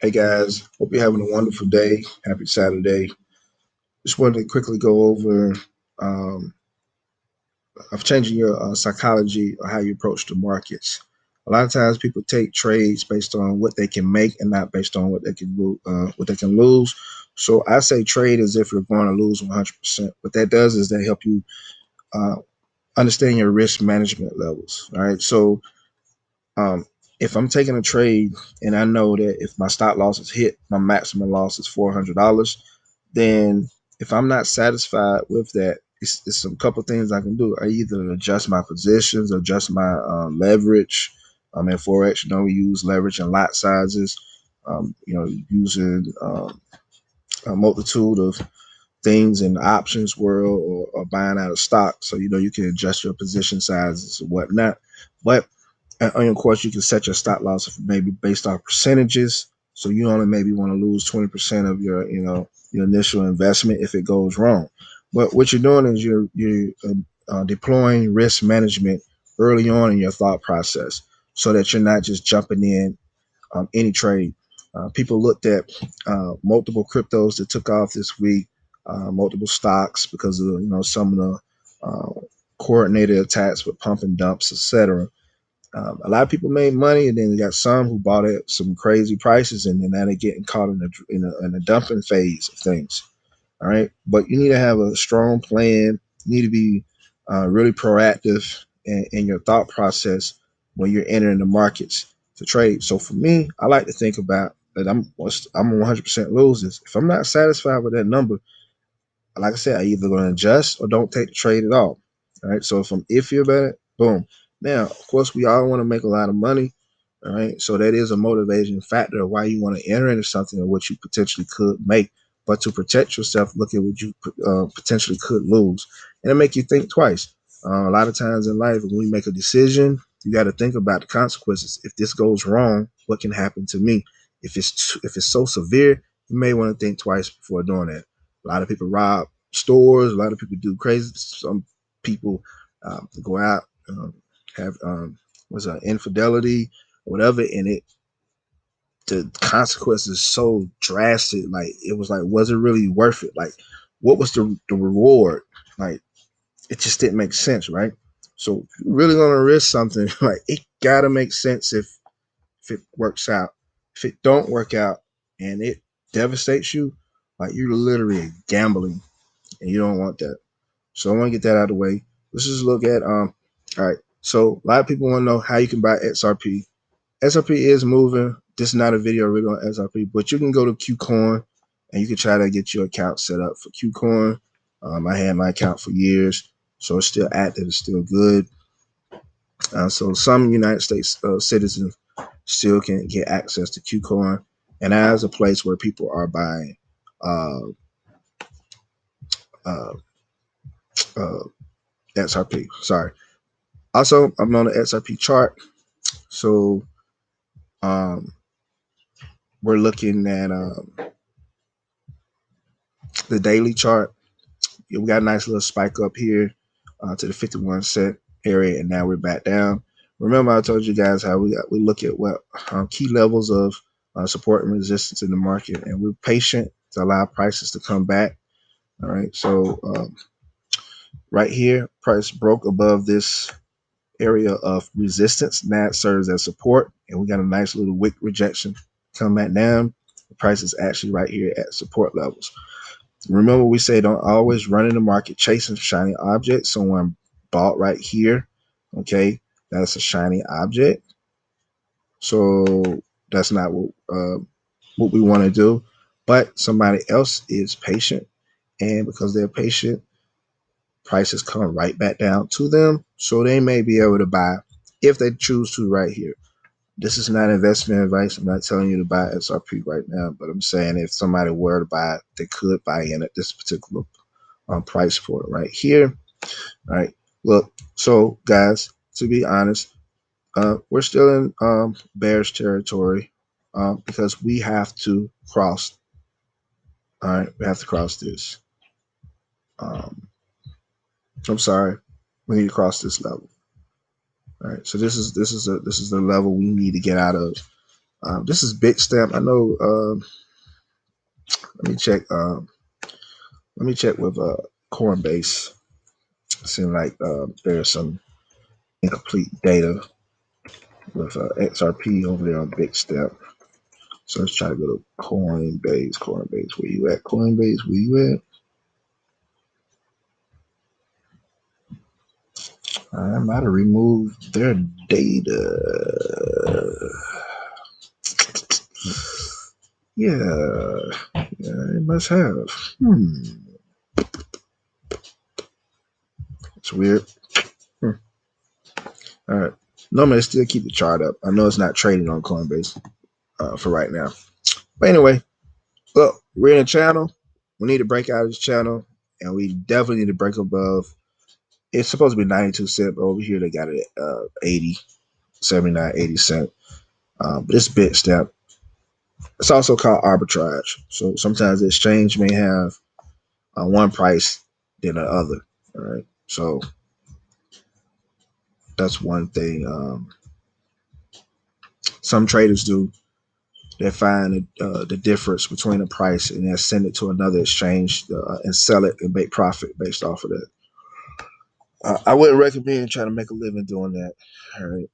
Hey guys, hope you're having a wonderful day. Happy Saturday. Just wanted to quickly go over um, of changing your psychology or how you approach the markets. A lot of times people take trades based on what they can make and not based on what they can lose. So I say trade as if you're going to lose 100%. What that does is that help you uh, understand your risk management levels. All right. So Um, if I'm taking a trade and I know that if my stop loss is hit, my maximum loss is $400, then if I'm not satisfied with that, it's some couple things I can do. I either adjust my positions, adjust my leverage. In Forex, we use leverage and lot sizes. Using a multitude of things in the options world or buying out of stock. So, you can adjust your position sizes and whatnot. But and of course, you can set your stop loss maybe based on percentages. So you only maybe want to lose 20% of your initial investment if it goes wrong. But what you're doing is you're deploying risk management early on in your thought process, so that you're not just jumping in any trade. People looked at multiple cryptos that took off this week, multiple stocks because of some of the coordinated attacks with pump and dumps, etc. A lot of people made money, and then you got some who bought at some crazy prices, and then now they're getting caught in a dumping phase of things. All right, but you need to have a strong plan. You need to be really proactive in your thought process when you're entering the markets to trade. So for me, I like to think about that I'm 100% losers. If I'm not satisfied with that number, like I said, I either going to adjust or don't take the trade at all. All right. So if I'm iffy about it, boom. Now, of course, we all want to make a lot of money. All right. So that is a motivation factor of why you want to enter into something or what you potentially could make. But to protect yourself, look at what you potentially could lose. And it make you think twice. A lot of times in life, when we make a decision, you got to think about the consequences. If this goes wrong, what can happen to me? If it's so severe, you may want to think twice before doing that. A lot of people rob stores. A lot of people do crazy. Some people go out, have was infidelity, or whatever, and the consequences so drastic. Like it was like, was it really worth it? Like, what was the reward? Like, it just didn't make sense, right? So, if you're really gonna risk something, like it gotta make sense if it works out. If it don't work out and it devastates you, like you're literally gambling, and you don't want that. So I want to get that out of the way. Let's just look at all right. So a lot of people want to know how you can buy XRP. XRP is moving. This is not a video really on XRP, but you can go to Qcoin and you can try to get your account set up for Qcoin. I had my account for years, so it's still active. It's still good. So some United States citizens still can get access to Qcoin, and as a place where people are buying uh, uh, uh, XRP. Sorry. Also, I'm on the XRP chart. So we're looking at the daily chart. Yeah, we got a nice little spike up here to the 51 cent area, and now we're back down. Remember, I told you guys how we look at what key levels of support and resistance in the market, and we're patient to allow prices to come back. All right, so right here, price broke above this area of resistance. Now it serves as support, and we got a nice little wick rejection come back down. The price is actually right here at support levels. Remember, we say don't always run in the market chasing shiny objects. Someone bought right here. Okay, that's a shiny object. So that's not what we want to do. But somebody else is patient, and because they're patient, prices come right back down to them. So they may be able to buy if they choose to right here. This is not investment advice. I'm not telling you to buy XRP right now, but I'm saying if somebody were to buy it, they could buy in at this particular price point right here. All right. Look, so guys, to be honest, we're still in bearish territory because we have to cross. All right, we have to cross this. I'm sorry, we need to cross this level. All right, so this is the level we need to get out of. This is Bitstamp. I know. Let me check. Let me check with Coinbase. It seems like there's some incomplete data with XRP over there on Bitstamp. So let's try to go to Coinbase. Coinbase, where you at? Coinbase, where you at? I might have removed their data. Yeah, it must have. It's weird. All right. Normally, I still keep the chart up. I know it's not trading on Coinbase for right now. But anyway, look, we're in a channel. We need to break out of this channel, and we definitely need to break above. It's supposed to be 92 cents, but over here they got it at 80, 79, 80 cents. But this Bitstamp, it's also called arbitrage. So sometimes the exchange may have one price than the other. All right. So that's one thing some traders do. They find the difference between a price and then send it to another exchange and sell it and make profit based off of that. I wouldn't recommend trying to make a living doing that. All right.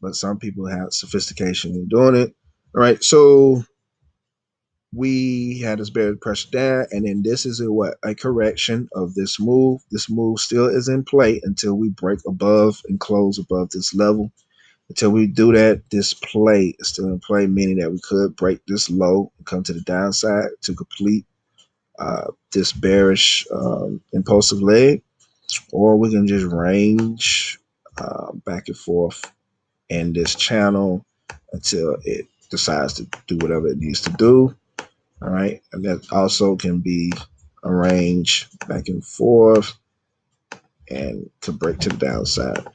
But some people have sophistication in doing it. All right. So we had this bear pressure down, and then this is a correction of this move. This move still is in play until we break above and close above this level. Until we do that, this play is still in play, meaning that we could break this low and come to the downside to complete this bearish impulsive leg, or we can just range back and forth in this channel until it decides to do whatever it needs to do. All right. And that also can be arranged back and forth and to break to the downside.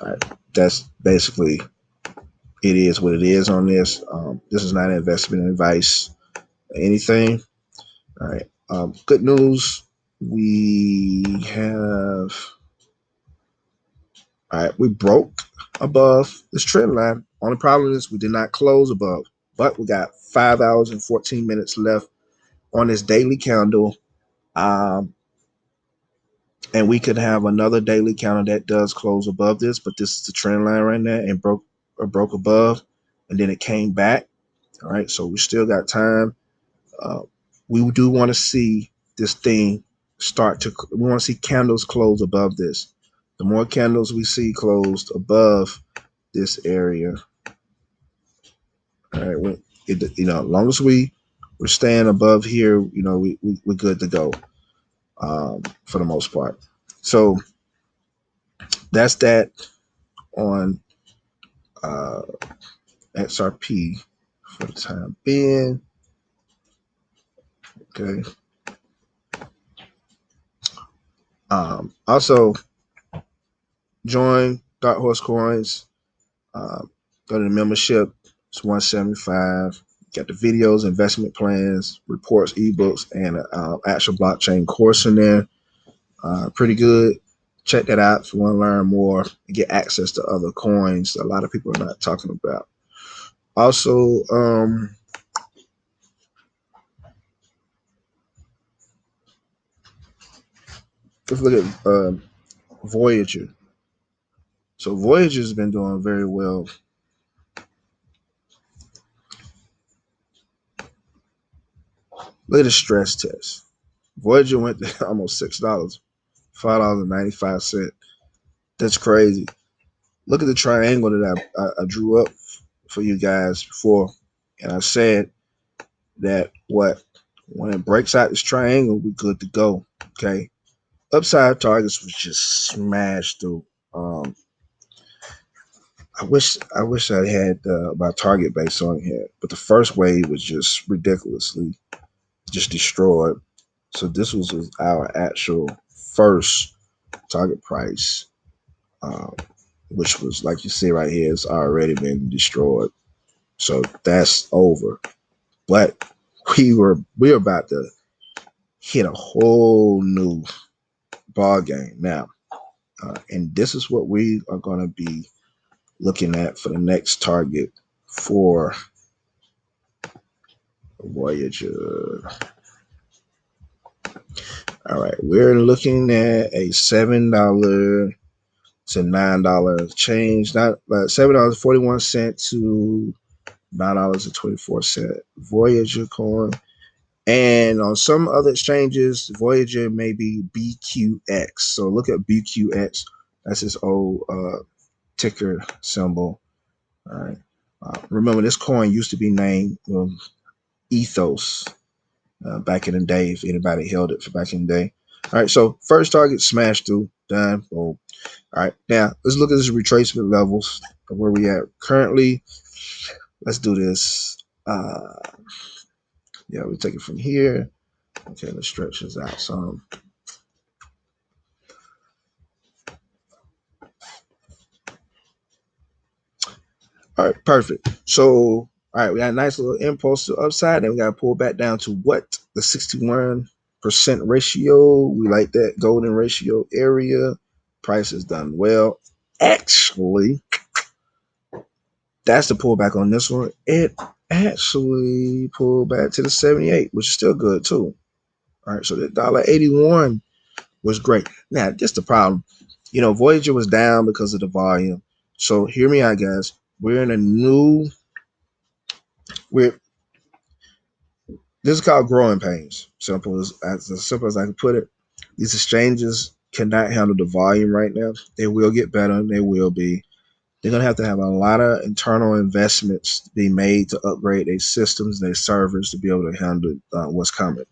All right. That's basically it is what it is on this. This is not investment advice or anything. All right. Good news. We have, all right, we broke above this trend line. Only problem is we did not close above, but we got 5 hours and 14 minutes left on this daily candle. And we could have another daily counter that does close above this, but this is the trend line right now and broke above, and then it came back. All right, so we still got time. Uh, we do want to see this thing start to. We want to see candles close above this. The more candles we see closed above this area, all right. As long as we're staying above here, we're good to go for the most part. So that's that on uh, XRP for the time being. Okay. Also, join Dark Horse Coins. Go to the membership. It's $175. Got the videos, investment plans, reports, ebooks, and an actual blockchain course in there. Pretty good. Check that out if you want to learn more and get access to other coins that a lot of people are not talking about. Also, let's look at Voyager. So Voyager has been doing very well. Look at the stress test. Voyager went to almost $6, $5.95. That's crazy. Look at the triangle that I drew up for you guys before, and I said that when it breaks out this triangle, we're good to go. Okay, upside targets was just smashed through. I wish I had my target base on here, but the first wave was just ridiculously just destroyed. So this was our actual first target price, uh, which was like you see right here, it's already been destroyed. So that's over. But we were about to hit a whole new ball game now, and this is what we are going to be looking at for the next target for Voyager. All right, we're looking at a $7 to $9 change, not $7.41 to $9.24 Voyager coin. And on some other exchanges, Voyager may be BQX. So look at BQX. That's his old ticker symbol. All right. Remember, this coin used to be named Ethos back in the day, if anybody held it for back in the day. All right. So first target smashed through. Done. Boom. All right. Now let's look at this retracement levels of where we at currently. Let's do this. Yeah, we take it from here. Okay, let's stretch this out some. All right, perfect. So, all right, we got a nice little impulse to upside, and we got to pull back down to what? The 61% ratio. We like that golden ratio area. Price has done well. Actually, that's the pullback on this one. It actually pulled back to the 78, which is still good too. All right, so the $1.81 was great. Now, just the problem, Voyager was down because of the volume. So hear me out, guys. We're in a new, we're this is called growing pains. As simple as I can put it. These exchanges cannot handle the volume right now. They will get better. They will be. They're gonna have a lot of internal investments to be made to upgrade their systems, their servers to be able to handle what's coming.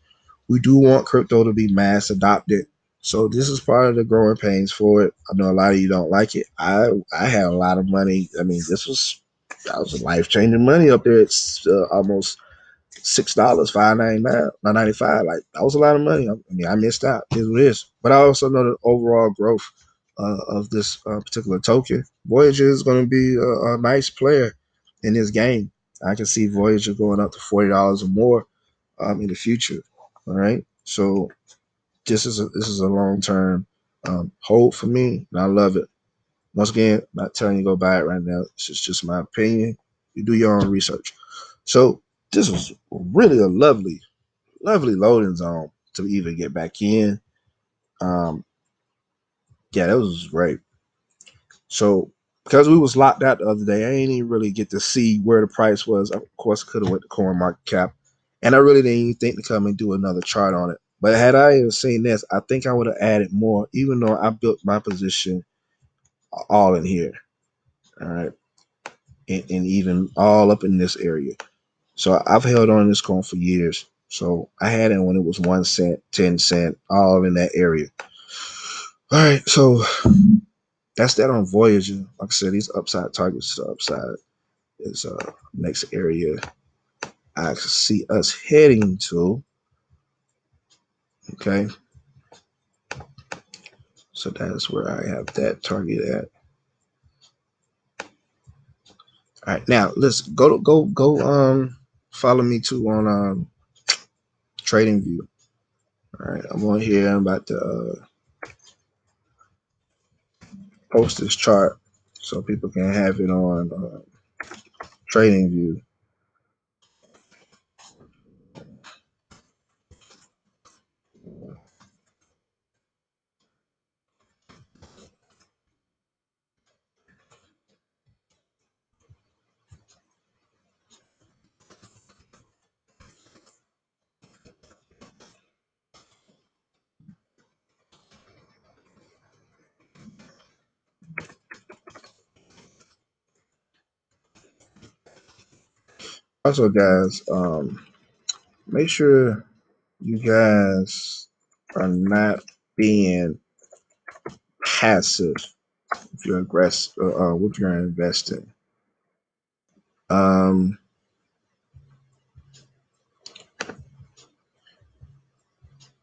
We do want crypto to be mass adopted. So this is part of the growing pains for it. I know a lot of you don't like it. I had a lot of money. I mean, that was life changing money up there. It's almost $6, $5.99, $9.95. Like that was a lot of money. I mean, I missed out. It is what it is. But I also know the overall growth of this particular token. Voyager is going to be a nice player in this game. I can see Voyager going up to $40 or more in the future. All right. So this is a long term hold for me, and I love it. Once again, I'm not telling you to go buy it right now. It's just my opinion. You do your own research. So this was really a lovely, lovely loading zone to even get back in. Um, yeah, that was great. So because we was locked out the other day, I ain't even really get to see where the price was. Of course, could have went to coin market cap, and I really didn't even think to come and do another chart on it. But had I even seen this, I think I would have added more, even though I built my position all in here. All right, and even all up in this area. So I've held on this coin for years. So I had it when it was 1 cent, 10 cent, all in that area. All right, so that's that on Voyager. Like I said, these upside targets to the upside is next area I see us heading to. Okay, so that's where I have that target at. All right, now let's go. Follow me too on Trading View. All right, I'm on here. I'm about to post this chart so people can have it on Trading View. Also, guys, make sure you guys are not being passive if you're aggressive if you're investing. Um,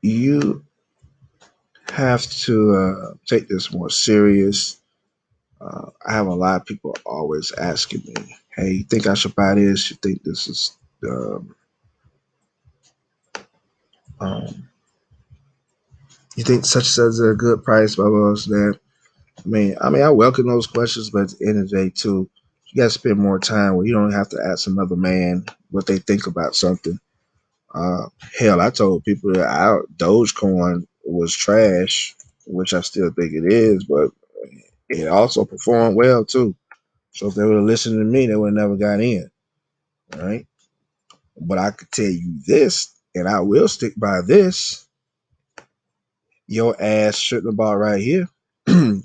you have to take this more serious. I have a lot of people always asking me, "Hey, you think I should buy this? You think this is um, um, you think such and such is a good price?" Blah blah blah. That I mean, I welcome those questions, but at the end of the day, too, You got to spend more time where you don't have to ask another man what they think about something. Uh, Hell, I told people that Dogecoin was trash, which I still think it is, but it also performed well too. So if they would have listened to me, they would have never got in, right? But I could tell you this, and I will stick by this. Your ass shouldn't have bought right here.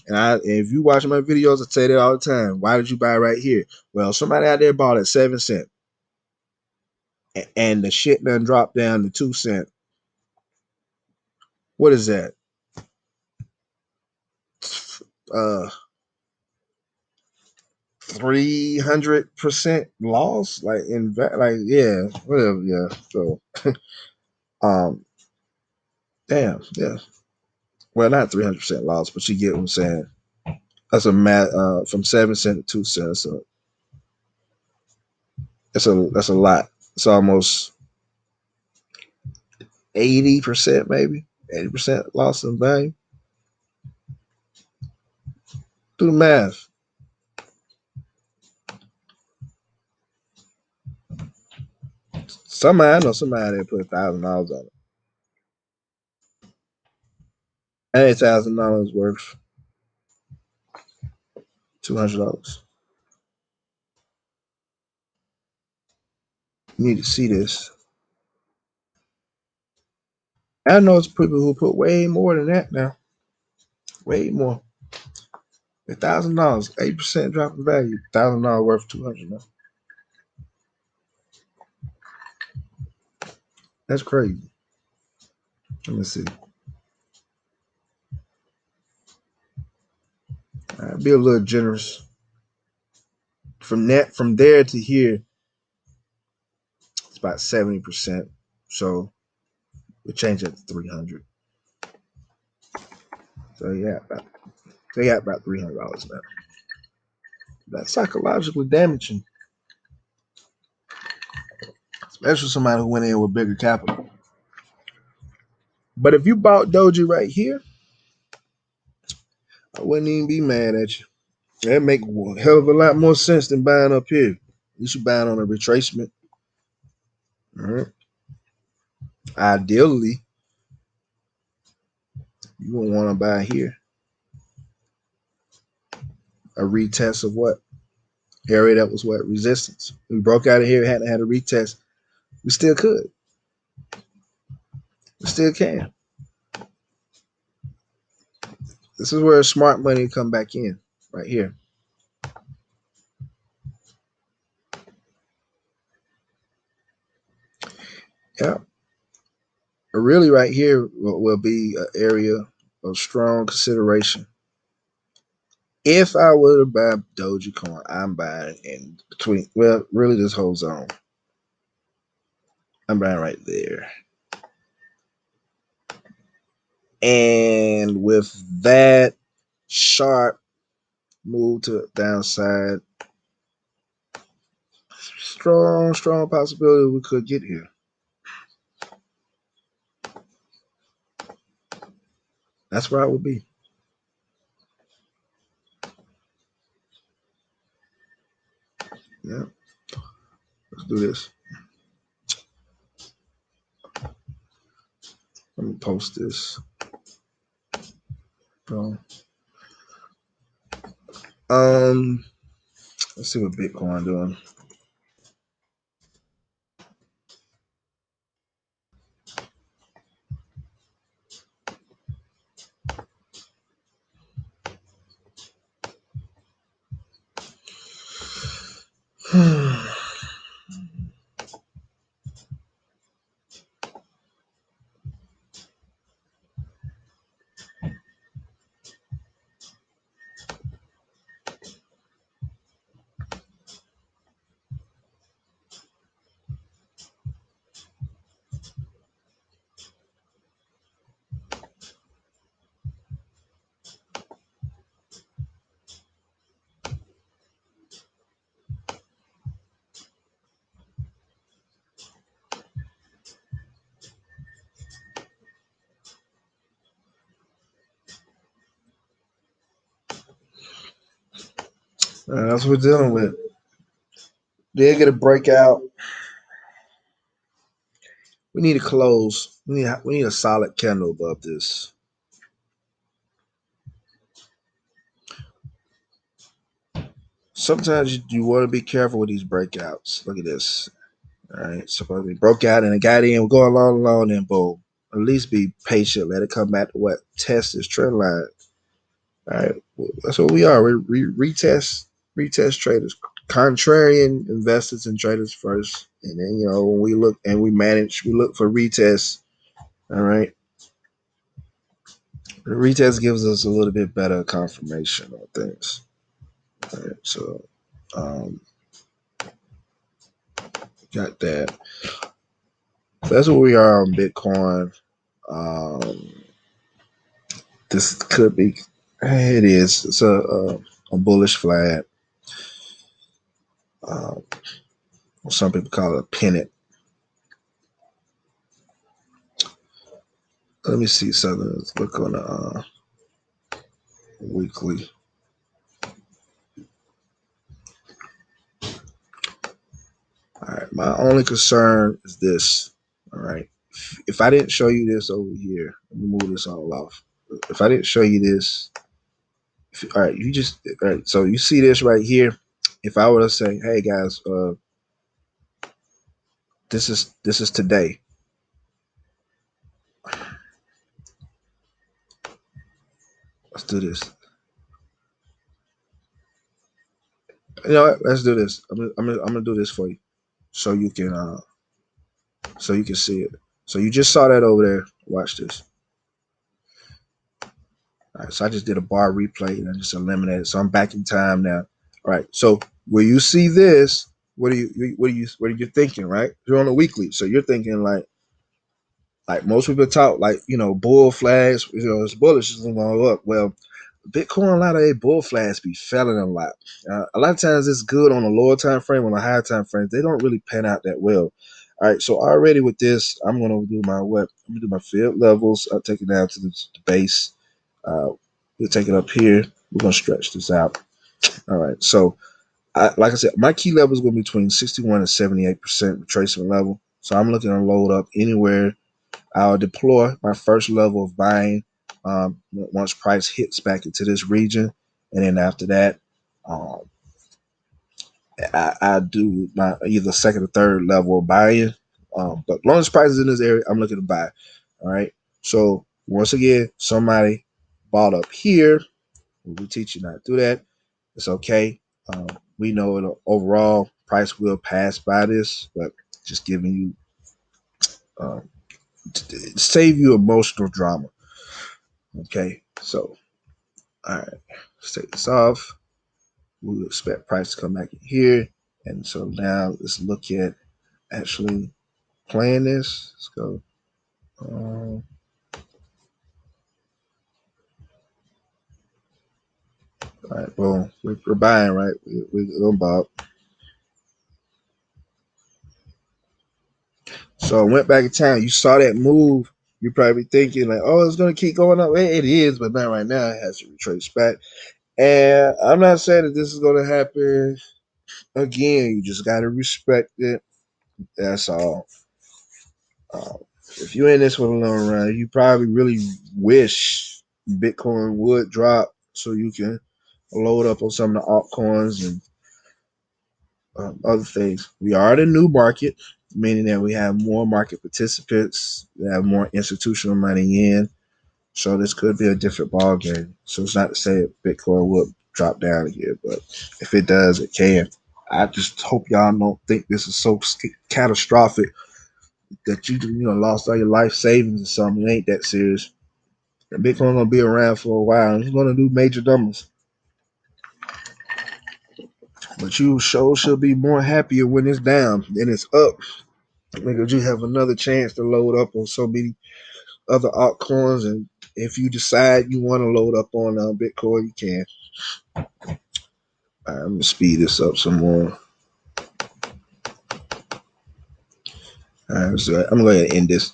If you watch my videos, I say that all the time. Why did you buy right here? Well, somebody out there bought at 7 cents, and the shit done dropped down to 2 cents. What is that? 300% loss, like like yeah, whatever, yeah. So, um, damn, yeah. Well, not 300% loss, but you get what I'm saying. That's a math from 7 cents to 2 cents. So that's a lot. It's almost 80%, maybe 80% loss in value. Do the math. I know somebody that put $1,000 on it. $1,000 worth $200. You need to see this. I know it's people who put way more than that now. Way more. $1,000, 8% drop in value. $1,000 worth 200 now. That's crazy. Let me see. I'd be a little generous. From there to here, it's about 70%. So we change it to 300. So yeah, they got about $300 now. That's psychologically damaging, especially somebody who went in with bigger capital. But if you bought Doji right here, I wouldn't even be mad at you. That make a hell of a lot more sense than buying up here. You should buy it on a retracement. All right. Ideally, you won't want to buy here. A retest of what? Area that was what? Resistance. We broke out of here, hadn't had a retest. We still could. We still can. This is where smart money come back in, right here. Yeah. Really, right here will be an area of strong consideration. If I were to buy Dogecoin, I'm buying in between. Well, really, this whole zone. I'm buying right there. And with that sharp move to the downside, strong possibility we could get here. That's where I would be. Yeah. Let's do this. Let me post this. Um, let's see what Bitcoin doing. That's what we're dealing with. Did get a breakout. We need to close. We need a solid candle above this. Sometimes you want to be careful with these breakouts. Look at this. All right, supposedly broke out and it got in. We're going along, and boom. At least be patient. Let it come back to what? Test this trend line. All right, that's what we are. We retest traders, contrarian investors and traders first, and then when we look and we manage, we look for retests. All right, the retest gives us a little bit better confirmation on things. All right, so got that. So that's where we are on Bitcoin. Um, this could be, it is. It's a bullish flag. Um, some people call it a pennant. Let me see something. Let's look on the weekly. All right. My only concern is this. All right. If I didn't show you this over here, let me move this all off. If I didn't show you this, all right, all right. So you see this right here. If I were to say, hey guys, this is today. Let's do this. You know what? Let's do this. I'm gonna do this for you, so you can see it. So you just saw that over there. Watch this. All right, so I just did a bar replay and I just eliminated. So I'm back in time now. All right. So where you see this, what are you thinking, right? You're on a weekly, so you're thinking like most people talk like bull flags. It's bullish, it's gonna go up. Well, Bitcoin, a lot of bull flags be failing a lot. A lot of times it's good on a lower time frame, on a higher time frame. They don't really pan out that well. All right, so already with this, I'm gonna do my what? I'm gonna do my field levels. I'll take it down to the base. We'll take it up here. We're gonna stretch this out. All right, so like I said, my key level is gonna be between 61 and 78% retracement level. So I'm looking to load up anywhere. I'll deploy my first level of buying once price hits back into this region, and then after that, um, I do my either second or third level of buying. But as long as price is in this area, I'm looking to buy. All right. So once again, somebody bought up here. We teach you not to do that. It's okay. We know overall price will pass by this, but just giving you save you emotional drama. Okay. So all right, let's take this off. We would expect price to come back in here. And so now let's look at actually playing this. Let's go. All right, well, we're buying, right? We're about. So I went back in time. You saw that move. You're probably thinking like, oh, it's going to keep going up. It is, but not right now. It has to retrace back. And I'm not saying that this is going to happen again. You just got to respect it. That's all. Uh, if you're in this for a long run, you probably really wish Bitcoin would drop so you can load up on some of the altcoins and other things. We are in a new market, meaning that we have more market participants, we have more institutional money in. So this could be a different ball game. So it's not to say that Bitcoin will drop down again, but if it does, it can. I just hope y'all don't think this is so catastrophic that you lost all your life savings or something. It ain't that serious. Bitcoin gonna be around for a while, and it's gonna do major numbers. But you should be more happier when it's down than it's up, because you have another chance to load up on so many other altcoins. And if you decide you want to load up on Bitcoin, you can. All right, I'm gonna speed this up some more. All right, so I'm going to end this.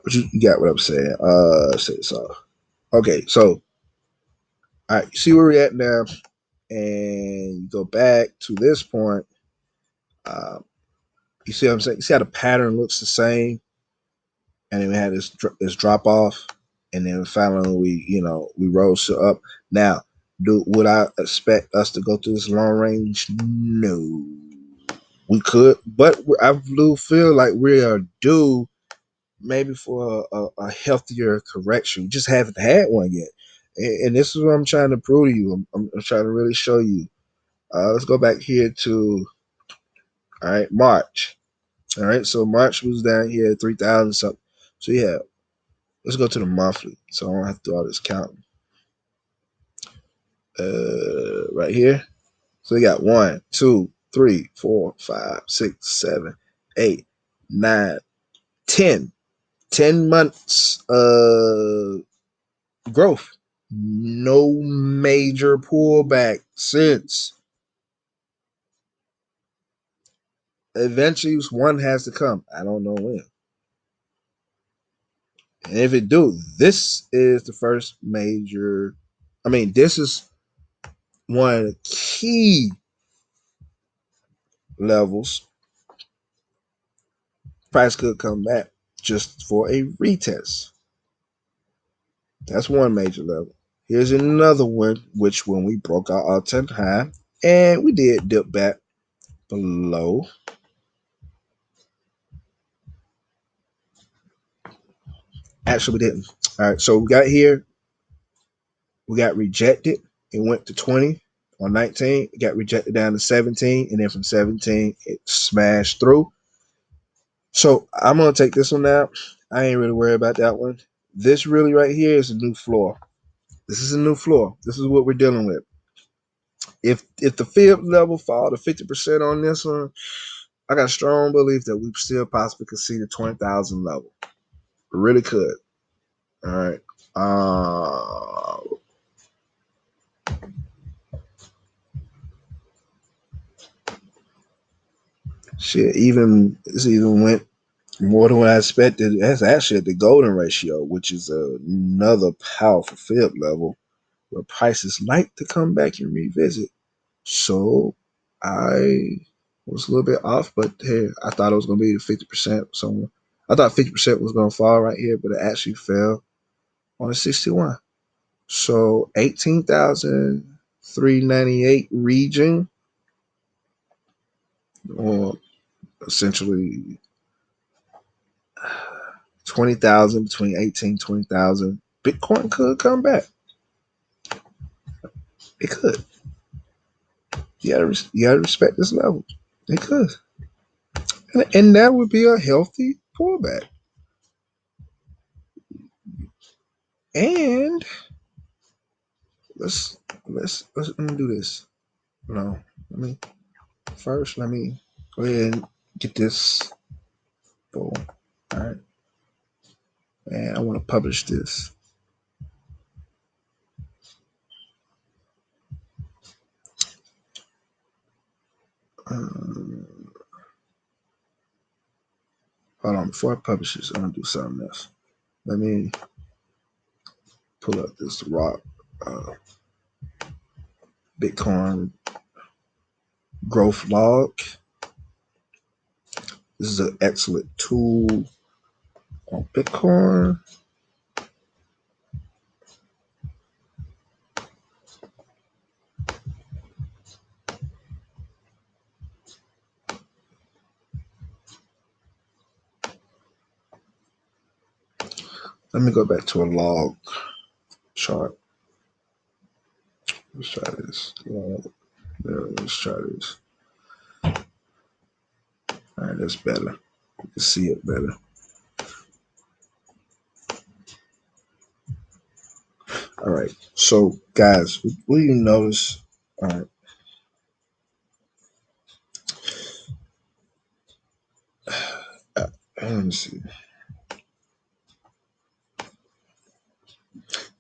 But you got what I'm saying. Say this off. Okay, so all right, you see where we're at now, and you go back to this point. Uh, you see what I'm saying? You see how the pattern looks the same, and then we had this drop off, and then finally we rose up. Now, would I expect us to go through this long range? No, we could, but I do feel like we are due maybe for a healthier correction. We just haven't had one yet, and this is what I'm trying to prove to you. I'm trying to really show you. Let's go back here to March. All right, so March was down here at 3,000 something. So yeah, let's go to the monthly. So I don't have to do all this counting. Right here. So we got 1, 2, 3, 4, 5, 6, 7, 8, 9, 10. 10 months growth. No major pullback since. Eventually one has to come. I don't know when. And if it do, this is the first major. I mean, this is one of the key levels. Price could come back just for a retest. That's one major level. Here's another one, which when we broke our all-time high, and we did dip back below. Actually, we didn't. All right, so we got here. We got rejected. It went to 20 on 19. It got rejected down to 17, and then from 17, it smashed through. So I'm going to take this one now. I ain't really worried about that one. This really right here is a new floor. This is a new floor. This is what we're dealing with. If the fib level fall to 50% on this one, I got a strong belief that we still possibly could see the 20,000 level. Really could. All right. Shit, this even went more than what I expected. That's actually at the golden ratio, which is another powerful fib level where prices like to come back and revisit. So I was a little bit off, but hey, I thought it was going to be 50% somewhere. I thought 50% was going to fall right here, but it actually fell on a 61. So 18,398 region, or essentially 20,000, between 18 20,000. Bitcoin could come back. It could. You gotta respect this level. It could. And that would be a healthy pullback. And let me do this. No, let me go ahead and get this boom. All right. And I want to publish this. Hold on, before I publish this, I'm gonna do something else. Let me pull up this rock Bitcoin growth log. This is an excellent tool on Bitcoin. Let me go back to a log chart. Let's try this. Let's try this. All right, that's better. You can see it better. All right. So, guys, what do you notice? All right. Let me see.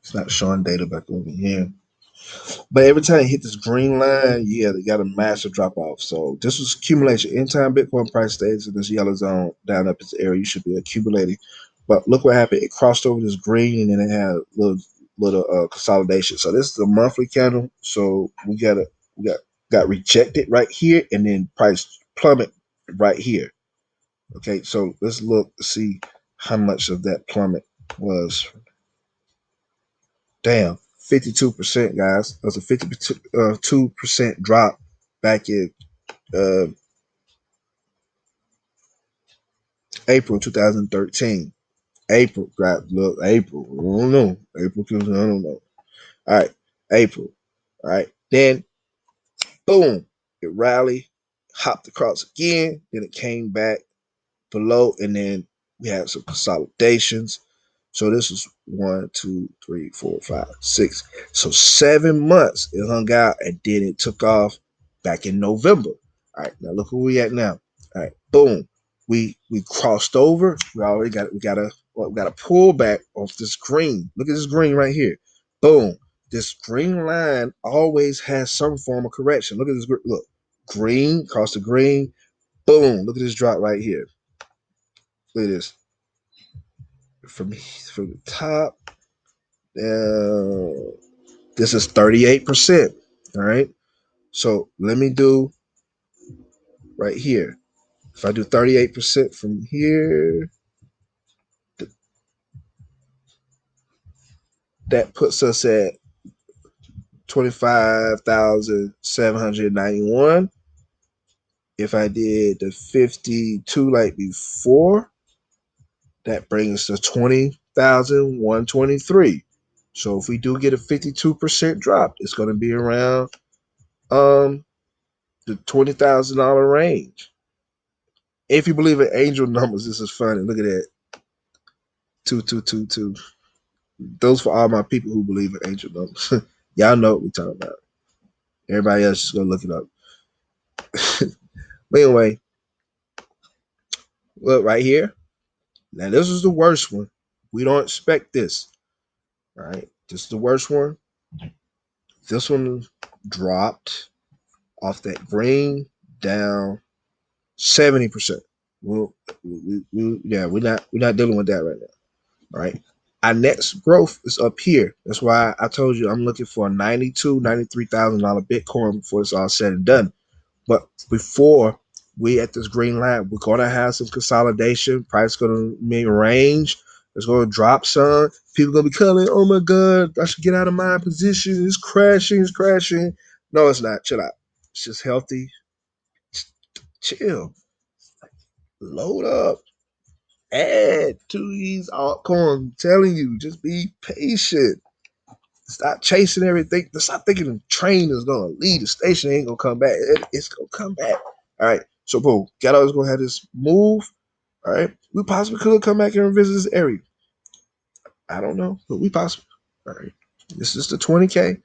It's not showing data back over here. But every time you hit this green line, yeah, they got a massive drop off. So this was accumulation. Anytime Bitcoin price stays in this yellow zone down up its area, you should be accumulating. But look what happened. It crossed over this green and then it had little consolidation. So this is a monthly candle. So we got rejected right here, and then price plummet right here. Okay, so let's look to see how much of that plummet was. Damn, 52%, guys. That's a 52% drop back in uh, April 2013. April, God, look, April. I don't know. April, I don't know. All right, April. All right, then boom, it rallied, hopped across again, then it came back below, and then we had some consolidations. So this is 1, 2, 3, 4, 5, 6. So 7 months it hung out, and then it took off back in November. All right, now look where we at now. All right, boom. We crossed over. We got a pullback off this green. Look at this green right here. Boom. This green line always has some form of correction. Look at this. Look, green, cross the green. Boom. Look at this drop right here. Look at this. From the top down. This is 38%. All right. So let me do right here. If I do 38% from here, that puts us at 25,791. If I did the 52 like before, that brings us to 20,123. So if we do get a 52% drop, it's going to be around the $20,000 range. If you believe in angel numbers, this is funny. Look at that. 2222. Those for all my people who believe in angel numbers. Y'all know what we're talking about. Everybody else just gonna look it up. But anyway, look right here. Now this is the worst one. We don't expect this. All right. This is the worst one. This one dropped off that green down 70%. We're not dealing with that right now. All right. Our next growth is up here. That's why I told you I'm looking for a $93,000 Bitcoin before it's all said and done. But before we at this green line, we're gonna have some consolidation. Price gonna make range. It's gonna drop some. People gonna be calling, oh my god, I should get out of my position. It's crashing, it's crashing. No, it's not. Chill out. It's just healthy. Chill. Load up. Add to these altcoins. I'm telling you, just be patient. Stop chasing everything. Stop thinking the train is gonna leave the station. Ain't gonna come back. It's gonna come back. All right. So boom, Gatto is gonna have this move. All right. We possibly could come back and revisit this area. I don't know, but we possibly. All right. This is the 20K,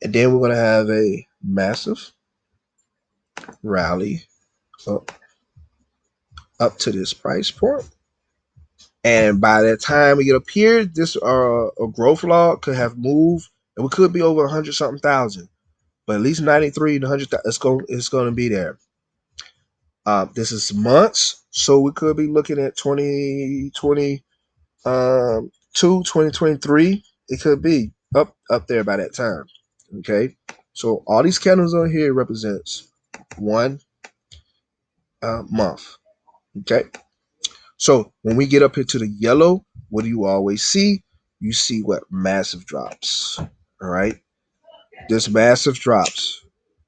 and then we're gonna have a massive rally up, up to this price point. And by that time we get up here, this a growth log could have moved, and we could be over 100 something thousand. But at least 93 to 100, it's going to be there. This is months, so we could be looking at 2022, 2023. It could be up there by that time. Okay, so all these candles on here represents 1 month. Okay, so when we get up here to the yellow, what do you always see? You see what? Massive drops. All right, this massive drops.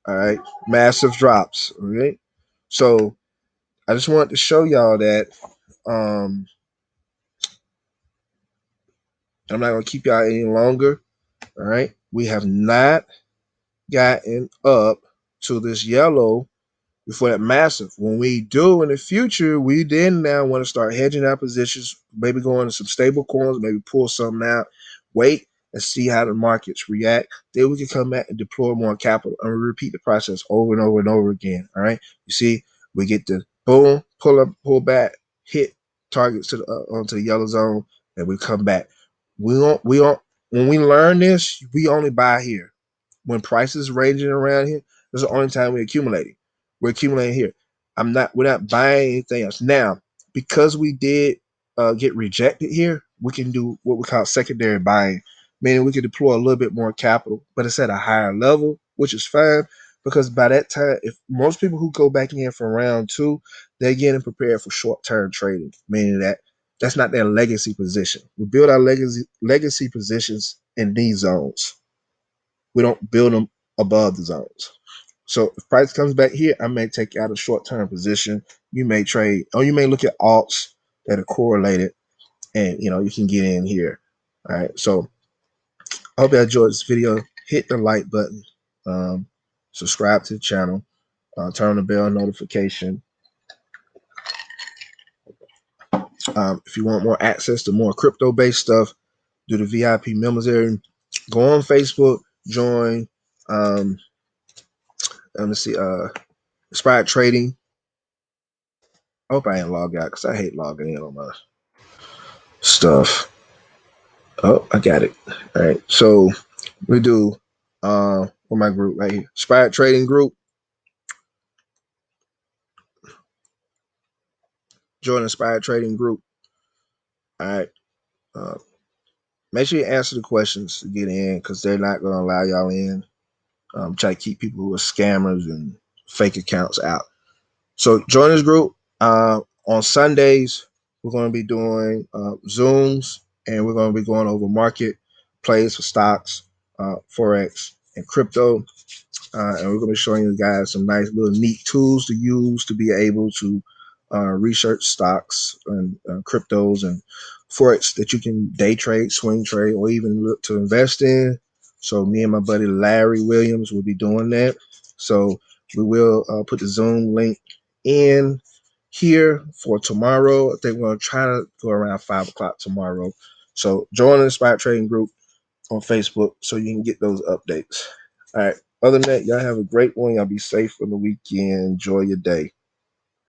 All right, massive drops. All right, so I just wanted to show y'all that I'm not gonna keep y'all any longer. All right, we have not gotten up to this yellow before that massive. When we do in the future, we then now want to start hedging our positions, maybe go into some stable coins, maybe pull something out, wait and see how the markets react. Then we can come back and deploy more capital and repeat the process over and over and over again. All right. You see, we get the boom, pull up, pull back, hit targets to the onto the yellow zone, and we come back. We don't when we learn this, we only buy here. When prices ranging around here, this is the only time we accumulate. We're accumulating here. We're not buying anything else. Now, because we did get rejected here, we can do what we call secondary buying, meaning we can deploy a little bit more capital, but it's at a higher level, which is fine. because by that time, if most people who go back in for round two, they're getting prepared for short-term trading, meaning that that's not their legacy position. We build our legacy positions in these zones. We don't build them above the zones. So if price comes back here, I may take out a short-term position. You may trade, or you may look at alts that are correlated, and you can get in here. All right. So I hope you enjoyed this video. Hit the like button, subscribe to the channel, turn on the bell notification. If you want more access to more crypto-based stuff, do the VIP members area. Go on Facebook, join. Let me see. Inspired Trading. I hope I ain't log out because I hate logging in on my stuff. Oh, I got it. All right. So we do with my group right here. Inspired Trading Group. Join Inspired Trading Group. All right. Uh, Make sure you answer the questions to get in because they're not going to allow y'all in. Try to keep people who are scammers and fake accounts out. So join this group. On Sundays, we're going to be doing Zooms, and we're going to be going over market plays for stocks, Forex, and crypto. And we're going to be showing you guys some nice little neat tools to use to be able to research stocks and cryptos and forex that you can day trade, swing trade, or even look to invest in. So me and my buddy Larry Williams will be doing that. So we will put the Zoom link in here for tomorrow. I think we're going to try to go around 5 o'clock tomorrow. So join the Inspired Trading Group on Facebook so you can get those updates. All right. Other than that, y'all have a great one. Y'all be safe for the weekend. Enjoy your day.